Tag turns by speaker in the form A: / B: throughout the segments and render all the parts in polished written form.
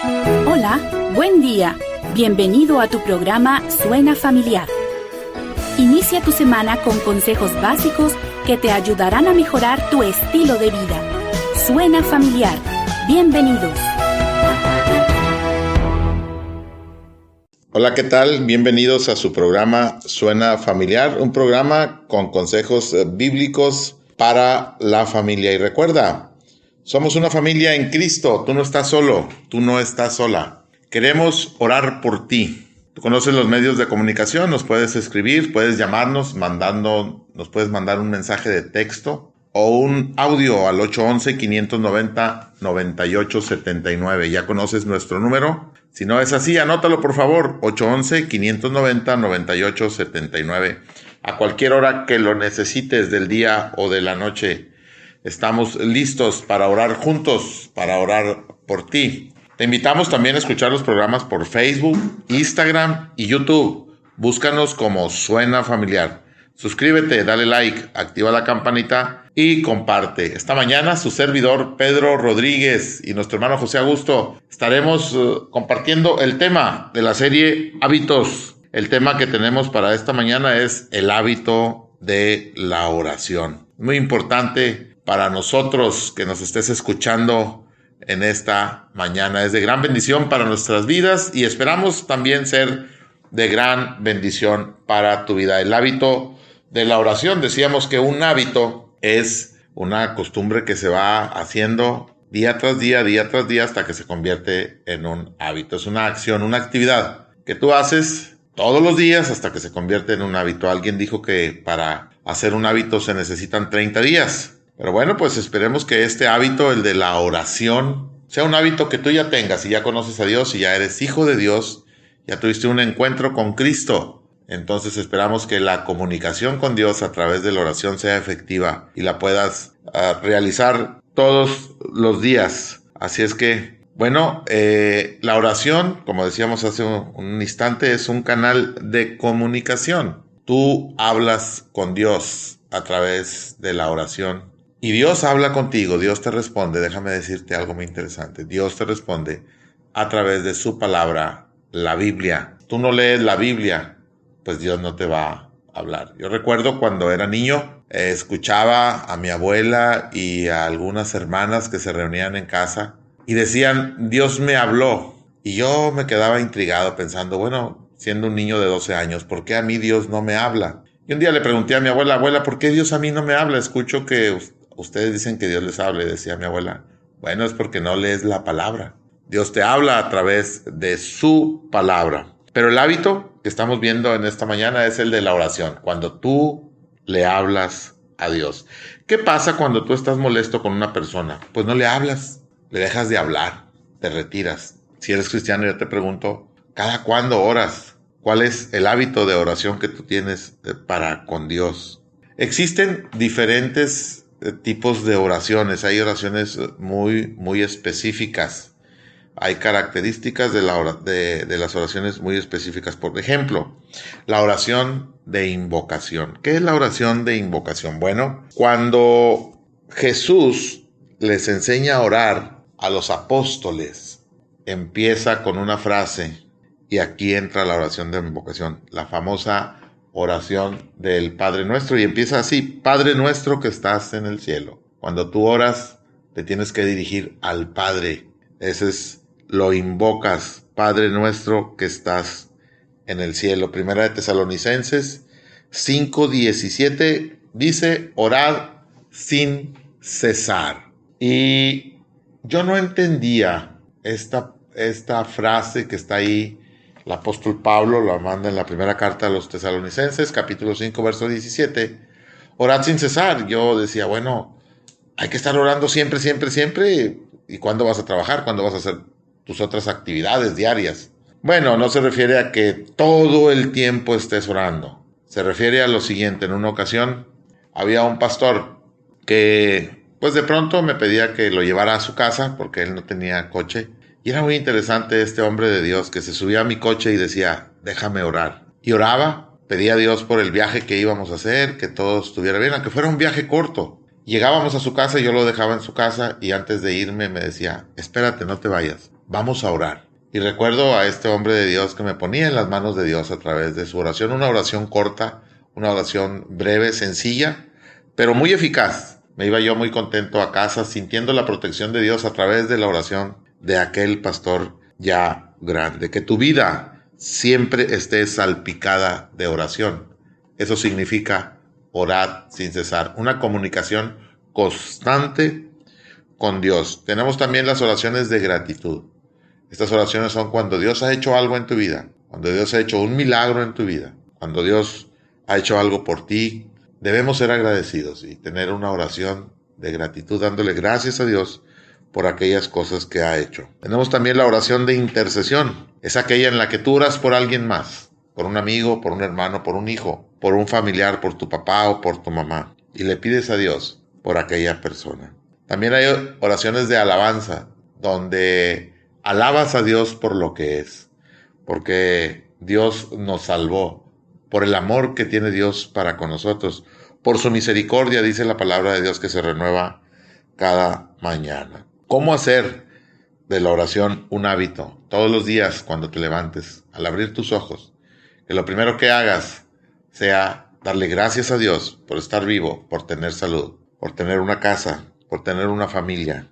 A: Hola, buen día. Bienvenido a tu programa Suena Familiar. Inicia tu semana con consejos básicos que te ayudarán a mejorar tu estilo de vida. Suena Familiar. Bienvenidos.
B: Hola, ¿qué tal? Bienvenidos a su programa Suena Familiar, un programa con consejos bíblicos para la familia. Y recuerda, somos una familia en Cristo. Tú no estás solo, tú no estás sola. Queremos orar por ti. Tú conoces los medios de comunicación, nos puedes escribir, puedes llamarnos, nos puedes mandar un mensaje de texto o un audio al 811-590-9879. ¿Ya conoces nuestro número? Si no es así, anótalo por favor, 811-590-9879. A cualquier hora que lo necesites del día o de la noche, estamos listos para orar juntos, para orar por ti. Te invitamos también a escuchar los programas por Facebook, Instagram y YouTube. Búscanos como Suena Familiar. Suscríbete, dale like, activa la campanita y comparte. Esta mañana su servidor Pedro Rodríguez y nuestro hermano José Augusto estaremos compartiendo el tema de la serie Hábitos. El tema que tenemos para esta mañana es el hábito de la oración. Muy importante para nosotros que nos estés escuchando en esta mañana. Es de gran bendición para nuestras vidas y esperamos también ser de gran bendición para tu vida. El hábito de la oración, decíamos que un hábito es una costumbre que se va haciendo día tras día, hasta que se convierte en un hábito. Es una acción, una actividad que tú haces todos los días hasta que se convierte en un hábito. Alguien dijo que para hacer un hábito se necesitan 30 días. Pero bueno, pues esperemos que este hábito, el de la oración, sea un hábito que tú ya tengas. Si ya conoces a Dios, si ya eres hijo de Dios, ya tuviste un encuentro con Cristo. Entonces esperamos que la comunicación con Dios a través de la oración sea efectiva y la puedas realizar todos los días. Así es que, bueno, la oración, como decíamos hace un instante, es un canal de comunicación. Tú hablas con Dios a través de la oración. Y Dios habla contigo, Dios te responde. Déjame decirte algo muy interesante. Dios te responde a través de su palabra, la Biblia. Tú no lees la Biblia, pues Dios no te va a hablar. Yo recuerdo cuando era niño, escuchaba a mi abuela y a algunas hermanas que se reunían en casa y decían, Dios me habló. Y yo me quedaba intrigado pensando, bueno, siendo un niño de 12 años, ¿por qué a mí Dios no me habla? Y un día le pregunté a mi abuela, abuela, ¿por qué Dios a mí no me habla? Escucho que ustedes dicen que Dios les habla. Y decía mi abuela, bueno, es porque no lees la palabra. Dios te habla a través de su palabra. Pero el hábito que estamos viendo en esta mañana es el de la oración, cuando tú le hablas a Dios. ¿Qué pasa cuando tú estás molesto con una persona? Pues no le hablas, le dejas de hablar, te retiras. Si eres cristiano, yo te pregunto, ¿cada cuándo oras? ¿Cuál es el hábito de oración que tú tienes para con Dios? Existen diferentes tipos de oraciones. Hay oraciones muy específicas. Hay características de las oraciones muy específicas. Por ejemplo, la oración de invocación. ¿Qué es la oración de invocación? Bueno, cuando Jesús les enseña a orar a los apóstoles, empieza con una frase, y aquí entra la oración de invocación, la famosa oración del Padre Nuestro, y empieza así, Padre Nuestro que estás en el cielo. Cuando tú oras, te tienes que dirigir al Padre. Lo invocas, Padre Nuestro que estás en el cielo. Primera de Tesalonicenses 5:17 dice, orad sin cesar. Y yo no entendía esta frase que está ahí. El apóstol Pablo la manda en la primera carta a los Tesalonicenses, capítulo 5, verso 17. Orad sin cesar. Yo decía, bueno, hay que estar orando siempre. ¿Y cuándo vas a trabajar? ¿Cuándo vas a hacer tus otras actividades diarias? Bueno, no se refiere a que todo el tiempo estés orando. Se refiere a lo siguiente. En una ocasión había un pastor que, pues de pronto me pedía que lo llevara a su casa porque él no tenía coche. Y era muy interesante este hombre de Dios que se subía a mi coche y decía, déjame orar. Y oraba, pedía a Dios por el viaje que íbamos a hacer, que todo estuviera bien, aunque fuera un viaje corto. Llegábamos a su casa y yo lo dejaba en su casa y antes de irme me decía, espérate, no te vayas. Vamos a orar. Y recuerdo a este hombre de Dios que me ponía en las manos de Dios a través de su oración, una oración corta, una oración breve, sencilla, pero muy eficaz. Me iba yo muy contento a casa sintiendo la protección de Dios a través de la oración de aquel pastor ya grande. Que tu vida siempre esté salpicada de oración. Eso significa orar sin cesar, una comunicación constante con Dios. Tenemos también las oraciones de gratitud. Estas oraciones son cuando Dios ha hecho algo en tu vida, cuando Dios ha hecho un milagro en tu vida, cuando Dios ha hecho algo por ti. Debemos ser agradecidos y tener una oración de gratitud dándole gracias a Dios por aquellas cosas que ha hecho. Tenemos también la oración de intercesión. Es aquella en la que tú oras por alguien más, por un amigo, por un hermano, por un hijo, por un familiar, por tu papá o por tu mamá, y le pides a Dios por aquella persona. También hay oraciones de alabanza, donde alabas a Dios por lo que es, porque Dios nos salvó, por el amor que tiene Dios para con nosotros, por su misericordia, dice la palabra de Dios, que se renueva cada mañana. ¿Cómo hacer de la oración un hábito? Todos los días cuando te levantes, al abrir tus ojos, que lo primero que hagas sea darle gracias a Dios por estar vivo, por tener salud, por tener una casa, por tener una familia.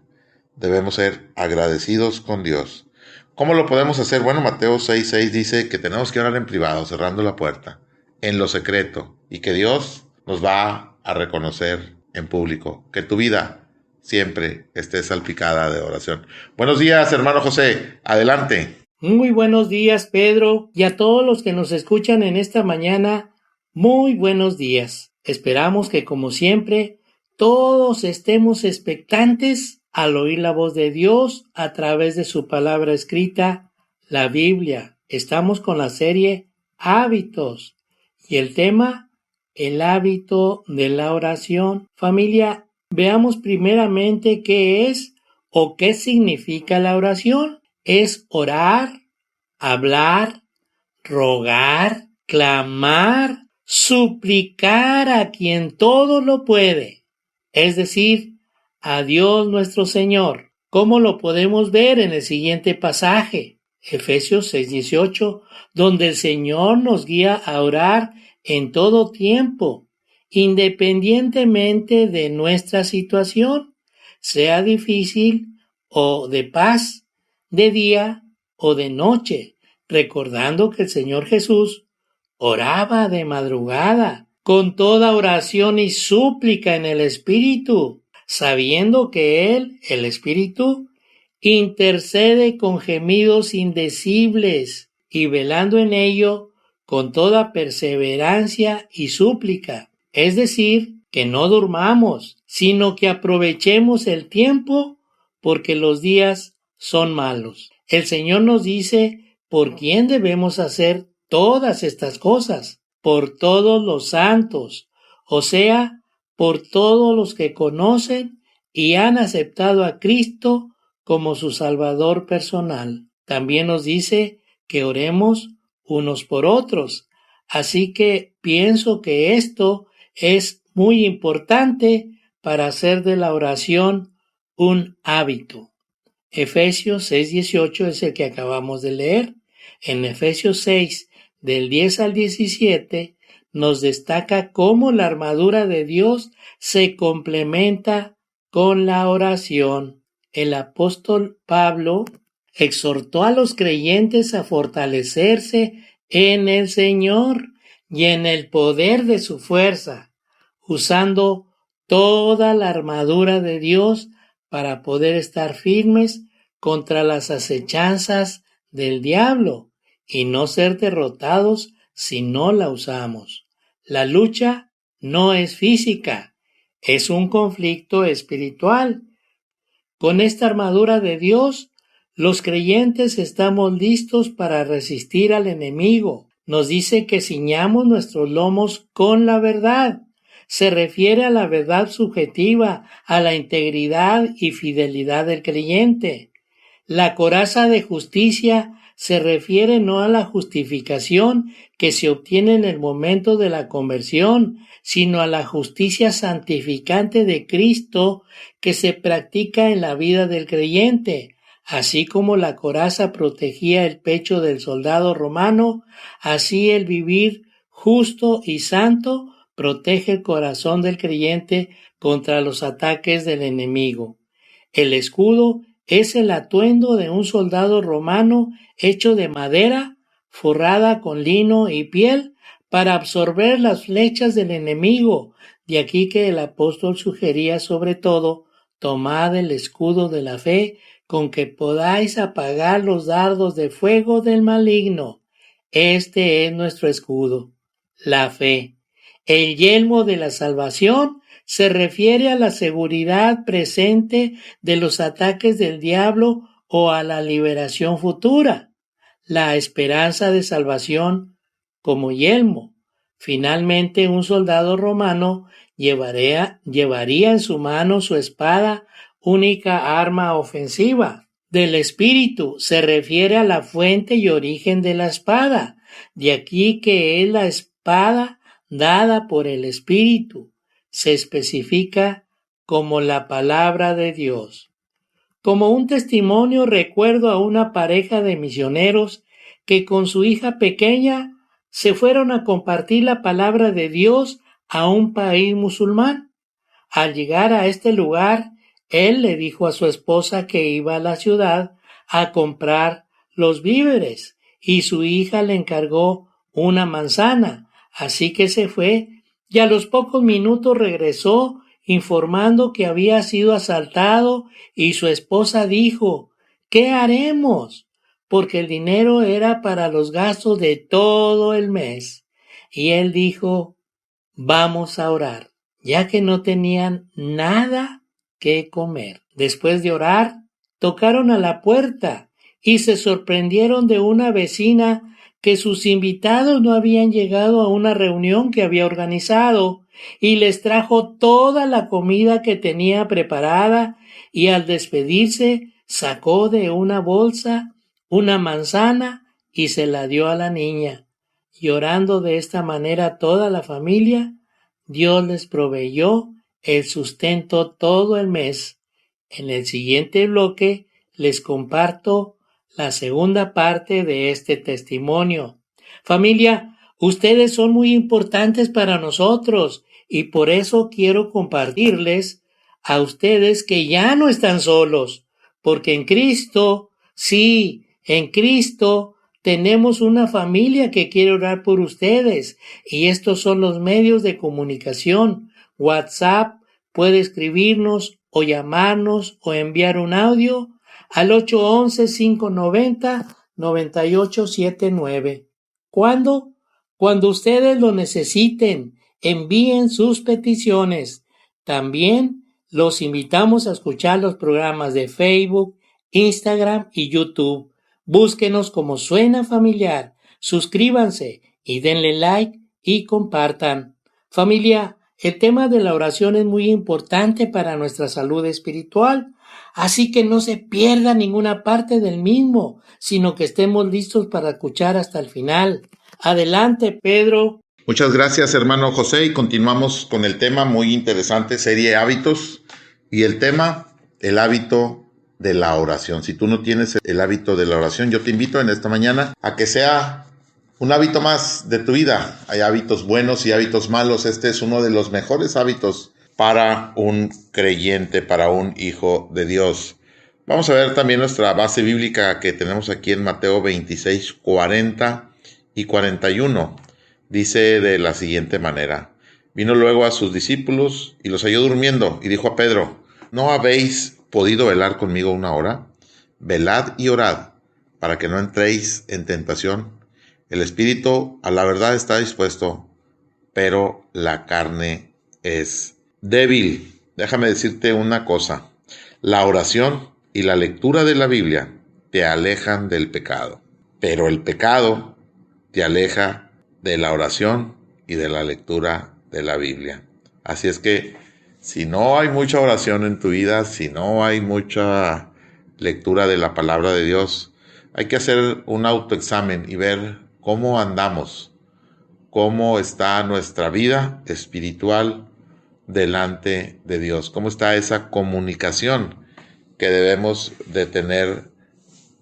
B: Debemos ser agradecidos con Dios. ¿Cómo lo podemos hacer? Bueno, Mateo 6:6 dice que tenemos que orar en privado, cerrando la puerta, en lo secreto, y que Dios nos va a reconocer en público. Que tu vida siempre esté salpicada de oración. Buenos días, hermano José. Adelante.
C: Muy buenos días, Pedro, y a todos los que nos escuchan en esta mañana, muy buenos días. Esperamos que, como siempre, todos estemos expectantes al oír la voz de Dios a través de su palabra escrita, la Biblia. Estamos con la serie Hábitos y el tema, el hábito de la oración. Familia, veamos primeramente qué es o qué significa la oración. Es orar, hablar, rogar, clamar, suplicar a quien todo lo puede, es decir, a Dios nuestro Señor. ¿Cómo lo podemos ver en el siguiente pasaje? Efesios 6:18, donde el Señor nos guía a orar en todo tiempo, independientemente de nuestra situación, sea difícil o de paz, de día o de noche, recordando que el Señor Jesús oraba de madrugada, con toda oración y súplica en el Espíritu, sabiendo que Él, el Espíritu, intercede con gemidos indecibles y velando en ello con toda perseverancia y súplica. Es decir, que no durmamos, sino que aprovechemos el tiempo porque los días son malos. El Señor nos dice por quién debemos hacer todas estas cosas, por todos los santos, o sea, por todos los que conocen y han aceptado a Cristo como su Salvador personal. También nos dice que oremos unos por otros, así que pienso que esto es muy importante para hacer de la oración un hábito. Efesios 6:18 es el que acabamos de leer. En Efesios 6, del 10 al 17, nos destaca cómo la armadura de Dios se complementa con la oración. El apóstol Pablo exhortó a los creyentes a fortalecerse en el Señor y en el poder de su fuerza, usando toda la armadura de Dios para poder estar firmes contra las acechanzas del diablo y no ser derrotados si no la usamos. La lucha no es física, es un conflicto espiritual. Con esta armadura de Dios, los creyentes estamos listos para resistir al enemigo. Nos dice que ciñamos nuestros lomos con la verdad. Se refiere a la verdad subjetiva, a la integridad y fidelidad del creyente. La coraza de justicia se refiere no a la justificación que se obtiene en el momento de la conversión, sino a la justicia santificante de Cristo que se practica en la vida del creyente, Así como la coraza protegía el pecho del soldado romano, así el vivir justo y santo protege el corazón del creyente contra los ataques del enemigo. El escudo es el atuendo de un soldado romano hecho de madera, forrada con lino y piel, para absorber las flechas del enemigo. De aquí que el apóstol sugería sobre todo: tomad el escudo de la fe, con que podáis apagar los dardos de fuego del maligno. Este es nuestro escudo, la fe. El yelmo de la salvación se refiere a la seguridad presente de los ataques del diablo o a la liberación futura. La esperanza de salvación como yelmo. Finalmente, un soldado romano llevaría en su mano su espada, única arma ofensiva. Del espíritu se refiere a la fuente y origen de la espada. De aquí que es la espada dada por el espíritu. Se especifica como la palabra de Dios. Como un testimonio, recuerdo a una pareja de misioneros que con su hija pequeña se fueron a compartir la palabra de Dios a un país musulmán. Al llegar a este lugar, él le dijo a su esposa que iba a la ciudad a comprar los víveres y su hija le encargó una manzana, así que se fue y a los pocos minutos regresó informando que había sido asaltado y su esposa dijo: ¿qué haremos? Porque el dinero era para los gastos de todo el mes. Y él dijo: vamos a orar, ya que no tenían nada que comer. Después de orar, tocaron a la puerta y se sorprendieron de una vecina que sus invitados no habían llegado a una reunión que había organizado y les trajo toda la comida que tenía preparada, y al despedirse sacó de una bolsa una manzana y se la dio a la niña. Y orando de esta manera toda la familia, Dios les proveyó el sustento todo el mes. En el siguiente bloque les comparto la segunda parte de este testimonio. Familia, ustedes son muy importantes para nosotros y por eso quiero compartirles a ustedes que ya no están solos, porque en Cristo, sí, en Cristo tenemos una familia que quiere orar por ustedes y estos son los medios de comunicación. WhatsApp, puede escribirnos o llamarnos o enviar un audio al 811-590-9879. ¿Cuándo? Cuando ustedes lo necesiten, envíen sus peticiones. También los invitamos a escuchar los programas de Facebook, Instagram y YouTube. Búsquenos como Suena Familiar, suscríbanse y denle like y compartan. Familia, el tema de la oración es muy importante para nuestra salud espiritual, así que no se pierda ninguna parte del mismo, sino que estemos listos para escuchar hasta el final. Adelante, Pedro.
B: Muchas gracias, hermano José, y continuamos con el tema muy interesante, serie Hábitos, y el tema, el hábito de la oración. Si tú no tienes el hábito de la oración, yo te invito en esta mañana a que sea un hábito más de tu vida. Hay hábitos buenos y hábitos malos. Este es uno de los mejores hábitos para un creyente, para un hijo de Dios. Vamos a ver también nuestra base bíblica que tenemos aquí en Mateo 26, 40 y 41. Dice de la siguiente manera: vino luego a sus discípulos y los halló durmiendo y dijo a Pedro: ¿no habéis podido velar conmigo una hora? Velad y orad para que no entréis en tentación. El espíritu a la verdad está dispuesto, pero la carne es débil. Déjame decirte una cosa: la oración y la lectura de la Biblia te alejan del pecado, pero el pecado te aleja de la oración y de la lectura de la Biblia. Así es que si no hay mucha oración en tu vida, si no hay mucha lectura de la palabra de Dios, hay que hacer un autoexamen y ver cómo andamos, cómo está nuestra vida espiritual delante de Dios, cómo está esa comunicación que debemos de tener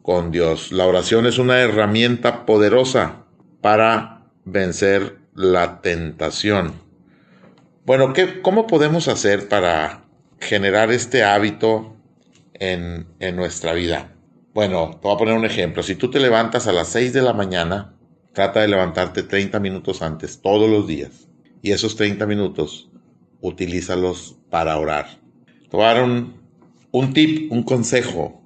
B: con Dios. La oración es una herramienta poderosa para vencer la tentación. Bueno, ¿cómo podemos hacer para generar este hábito en nuestra vida? Bueno, te voy a poner un ejemplo. Si tú te levantas a las 6 de la mañana, trata de levantarte 30 minutos antes todos los días. Y esos 30 minutos, utilízalos para orar. Te voy a dar un tip, un consejo.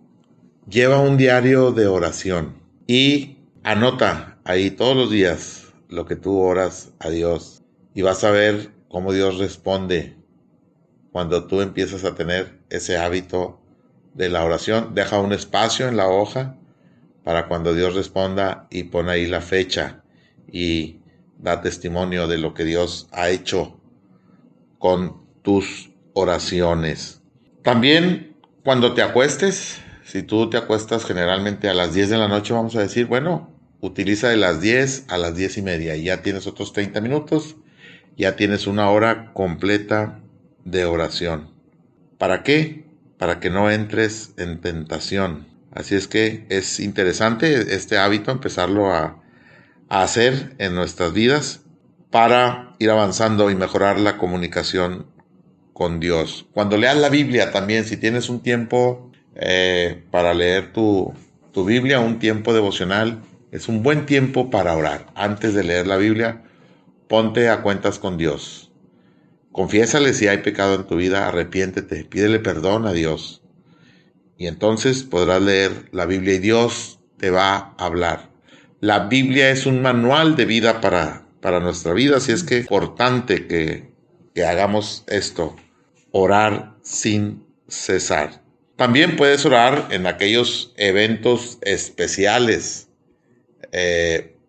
B: Lleva un diario de oración y anota ahí todos los días lo que tú oras a Dios. Y vas a ver cómo Dios responde cuando tú empiezas a tener ese hábito de la oración. Deja un espacio en la hoja para cuando Dios responda y pon ahí la fecha y da testimonio de lo que Dios ha hecho con tus oraciones. También cuando te acuestes, si tú te acuestas generalmente a las 10 de la noche, vamos a decir, bueno, utiliza de las 10 a las 10:30 y ya tienes otros 30 minutos, ya tienes una hora completa de oración. ¿Para qué? Para que no entres en tentación. Así es que es interesante este hábito, empezarlo a hacer en nuestras vidas para ir avanzando y mejorar la comunicación con Dios. Cuando leas la Biblia también, si tienes un tiempo para leer tu Biblia, un tiempo devocional, es un buen tiempo para orar. Antes de leer la Biblia, ponte a cuentas con Dios. Confiésale si hay pecado en tu vida, arrepiéntete, pídele perdón a Dios. Y entonces podrás leer la Biblia y Dios te va a hablar. La Biblia es un manual de vida para nuestra vida, así es que es importante que hagamos esto, orar sin cesar. También puedes orar en aquellos eventos especiales.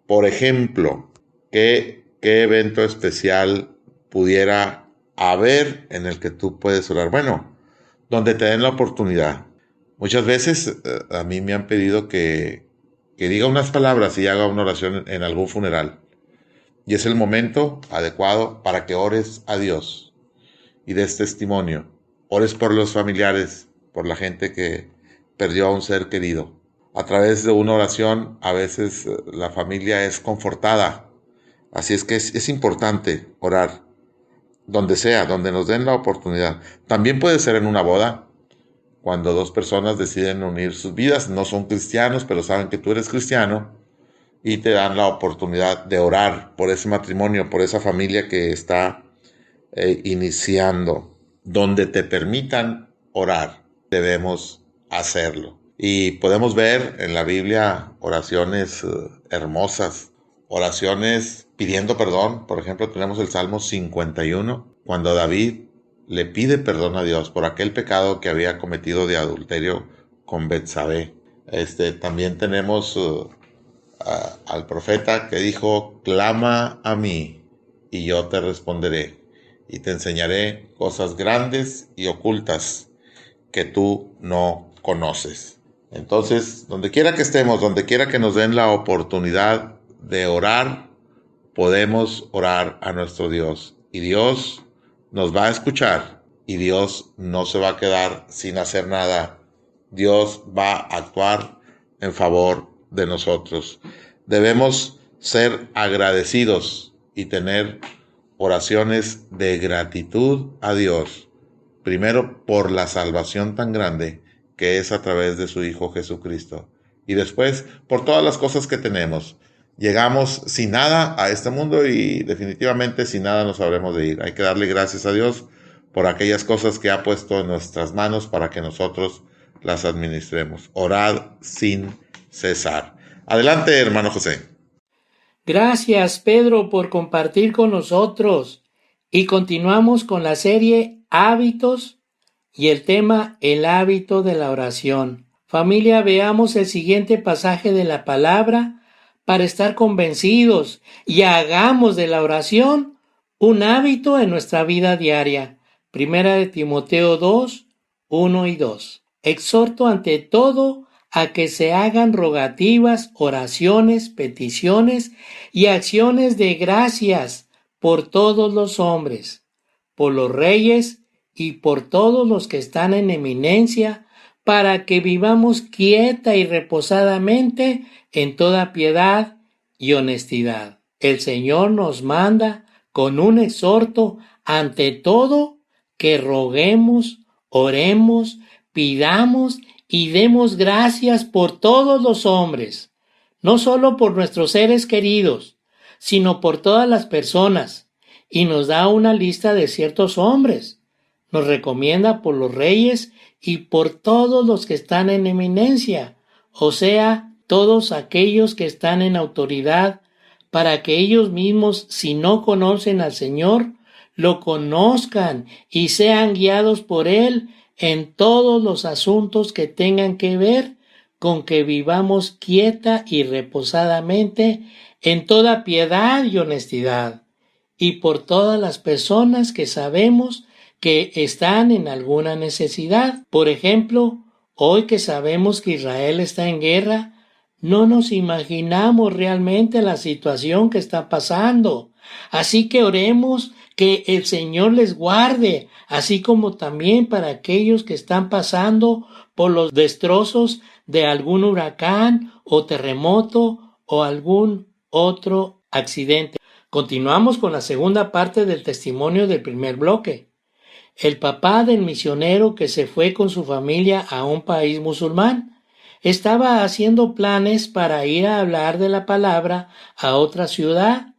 B: Por ejemplo, ¿qué evento especial pudiera haber en el que tú puedes orar? Bueno, donde te den la oportunidad. Muchas veces a mí me han pedido que diga unas palabras y haga una oración en algún funeral. Y es el momento adecuado para que ores a Dios y des testimonio. Ores por los familiares, por la gente que perdió a un ser querido. A través de una oración, a veces la familia es confortada. Así es que es importante orar donde sea, donde nos den la oportunidad. También puede ser en una boda, cuando dos personas deciden unir sus vidas. No son cristianos, pero saben que tú eres cristiano y te dan la oportunidad de orar por ese matrimonio, por esa familia que está iniciando. Donde te permitan orar, debemos hacerlo. Y podemos ver en la Biblia oraciones hermosas, oraciones pidiendo perdón. Por ejemplo, tenemos el Salmo 51, cuando David le pide perdón a Dios por aquel pecado que había cometido de adulterio con Betsabé. También tenemos al profeta que dijo, clama a mí y yo te responderé y te enseñaré cosas grandes y ocultas que tú no conoces. Entonces, donde quiera que estemos, donde quiera que nos den la oportunidad de orar, podemos orar a nuestro Dios. Y Dios nos va a escuchar y Dios no se va a quedar sin hacer nada. Dios va a actuar en favor de nosotros. Debemos ser agradecidos y tener oraciones de gratitud a Dios. Primero, por la salvación tan grande que es a través de su Hijo Jesucristo. Y después, por todas las cosas que tenemos. Llegamos sin nada a este mundo y definitivamente sin nada nos habremos de ir. Hay que darle gracias a Dios por aquellas cosas que ha puesto en nuestras manos para que nosotros las administremos. Orad sin cesar. Adelante, hermano José.
C: Gracias, Pedro, por compartir con nosotros. Y continuamos con la serie Hábitos y el tema El hábito de la oración. Familia, veamos el siguiente pasaje de la palabra para estar convencidos y hagamos de la oración un hábito en nuestra vida diaria. Primera de Timoteo 2, 1 y 2. Exhorto ante todo a que se hagan rogativas, oraciones, peticiones y acciones de gracias por todos los hombres, por los reyes y por todos los que están en eminencia, para que vivamos quieta y reposadamente en toda piedad y honestidad. El Señor nos manda con un exhorto ante todo que roguemos, oremos, pidamos y demos gracias por todos los hombres, no solo por nuestros seres queridos, sino por todas las personas, y nos da una lista de ciertos hombres. Nos recomienda por los reyes y por todos los que están en eminencia, o sea, todos aquellos que están en autoridad, para que ellos mismos, si no conocen al Señor, lo conozcan y sean guiados por Él en todos los asuntos que tengan que ver con que vivamos quieta y reposadamente en toda piedad y honestidad, y por todas las personas que sabemos que están en alguna necesidad. Por ejemplo, hoy que sabemos que Israel está en guerra, no nos imaginamos realmente la situación que está pasando. Así que oremos que el Señor les guarde, así como también para aquellos que están pasando por los destrozos de algún huracán o terremoto o algún otro accidente. Continuamos con la segunda parte del testimonio del primer bloque. El papá del misionero que se fue con su familia a un país musulmán estaba haciendo planes para ir a hablar de la palabra a otra ciudad,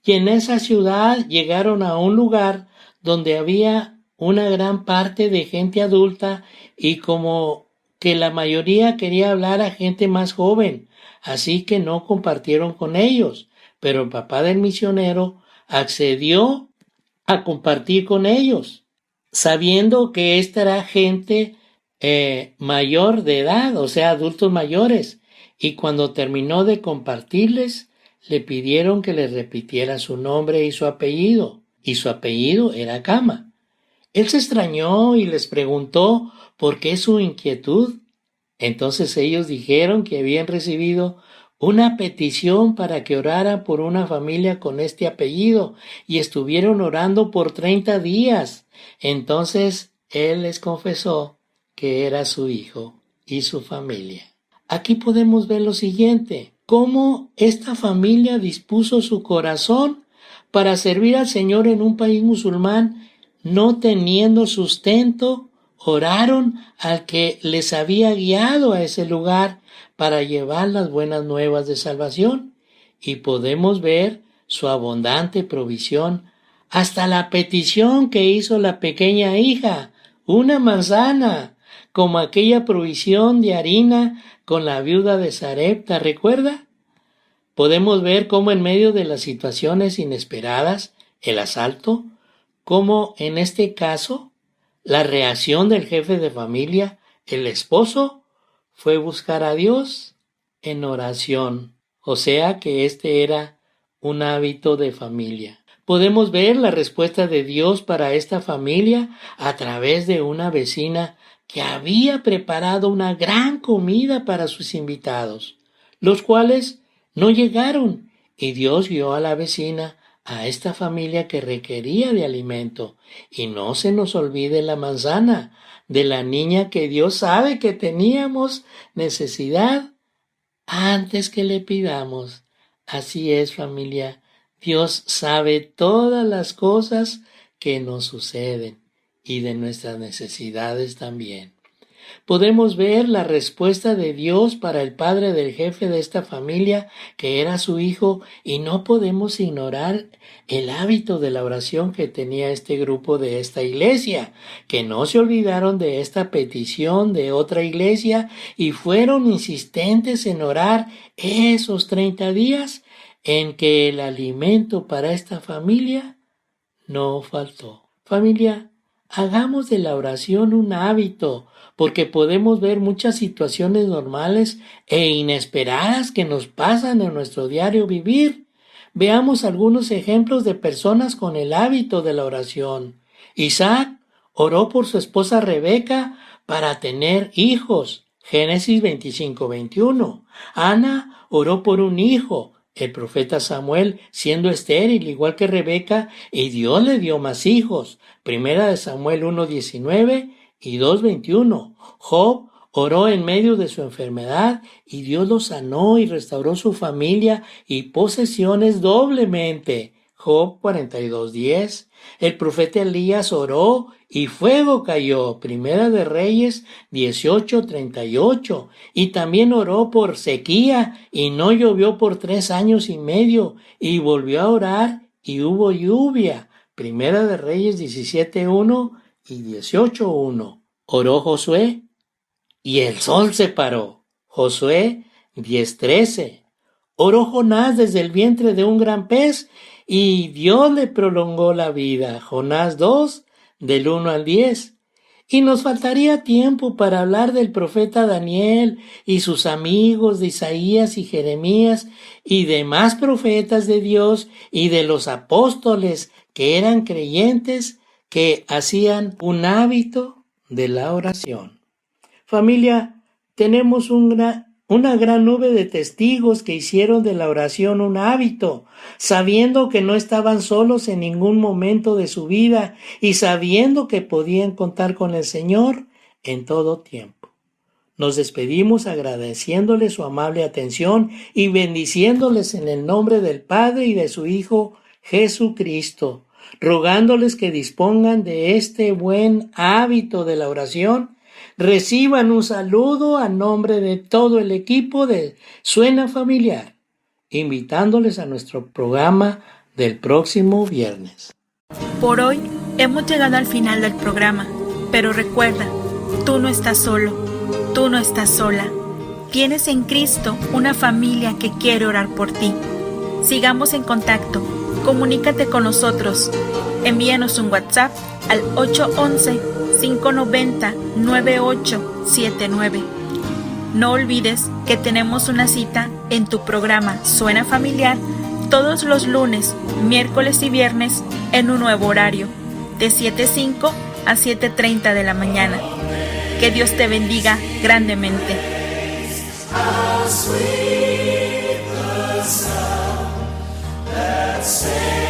C: y en esa ciudad llegaron a un lugar donde había una gran parte de gente adulta y como que la mayoría quería hablar a gente más joven, así que no compartieron con ellos, pero el papá del misionero accedió a compartir con ellos, sabiendo que esta era gente mayor de edad, o sea, adultos mayores, y cuando terminó de compartirles, le pidieron que les repitiera su nombre y su apellido era Cama. Él se extrañó y les preguntó por qué su inquietud. Entonces ellos dijeron que habían recibido una petición para que orara por una familia con este apellido y estuvieron orando por 30 días. Entonces él les confesó que era su hijo y su familia. Aquí podemos ver lo siguiente, cómo esta familia dispuso su corazón para servir al Señor en un país musulmán, no teniendo sustento, oraron al que les había guiado a ese lugar para llevar las buenas nuevas de salvación, y podemos ver su abundante provisión, hasta la petición que hizo la pequeña hija, una manzana, como aquella provisión de harina con la viuda de Sarepta, ¿recuerda? Podemos ver cómo en medio de las situaciones inesperadas, el asalto, como en este caso, la reacción del jefe de familia, el esposo, fue buscar a Dios en oración. O sea que este era un hábito de familia. Podemos ver la respuesta de Dios para esta familia a través de una vecina que había preparado una gran comida para sus invitados, los cuales no llegaron, y Dios guió a la vecina a esta familia que requería de alimento. Y no se nos olvide la manzana de la niña que Dios sabe que teníamos necesidad antes que le pidamos. Así es, familia. Dios sabe todas las cosas que nos suceden y de nuestras necesidades también. Podemos ver la respuesta de Dios para el padre del jefe de esta familia, que era su hijo, y no podemos ignorar el hábito de la oración que tenía este grupo de esta iglesia, que no se olvidaron de esta petición de otra iglesia y fueron insistentes en orar esos 30 días en que el alimento para esta familia no faltó. Familia, hagamos de la oración un hábito, porque podemos ver muchas situaciones normales e inesperadas que nos pasan en nuestro diario vivir. Veamos algunos ejemplos de personas con el hábito de la oración. Isaac oró por su esposa Rebeca para tener hijos. Génesis 25:21. Ana oró por un hijo. El profeta Samuel siendo estéril igual que Rebeca, y Dios le dio más hijos. Primera de Samuel 1:19 y 2:21. Job oró en medio de su enfermedad y Dios lo sanó y restauró su familia y posesiones doblemente. Job 42:10. El profeta Elías oró y fuego cayó. Primera de Reyes 18:38. Y también oró por sequía y no llovió por 3 años y medio. Y volvió a orar y hubo lluvia. Primera de Reyes 17:1 y 18:1. Oró Josué y el sol se paró. Josué 10:13. Oró Jonás desde el vientre de un gran pez y Dios le prolongó la vida. Jonás 2, del 1 al 10. Y nos faltaría tiempo para hablar del profeta Daniel y sus amigos de Isaías y Jeremías y demás profetas de Dios y de los apóstoles que eran creyentes que hacían un hábito de la oración. Familia, tenemos una gran nube de testigos que hicieron de la oración un hábito, sabiendo que no estaban solos en ningún momento de su vida y sabiendo que podían contar con el Señor en todo tiempo. Nos despedimos agradeciéndoles su amable atención y bendiciéndoles en el nombre del Padre y de su Hijo Jesucristo, rogándoles que dispongan de este buen hábito de la oración. Reciban un saludo a nombre de todo el equipo de Suena Familiar, invitándoles a nuestro programa del próximo viernes.
D: Por hoy hemos llegado al final del programa, pero recuerda, tú no estás solo, tú no estás sola. Tienes en Cristo una familia que quiere orar por ti. Sigamos en contacto, comunícate con nosotros, envíanos un WhatsApp al 811-590-9879. No olvides que tenemos una cita en tu programa Suena Familiar todos los lunes, miércoles y viernes en un nuevo horario, de 7:05 a 7:30 de la mañana. Que Dios te bendiga grandemente. How sweet the sound that saved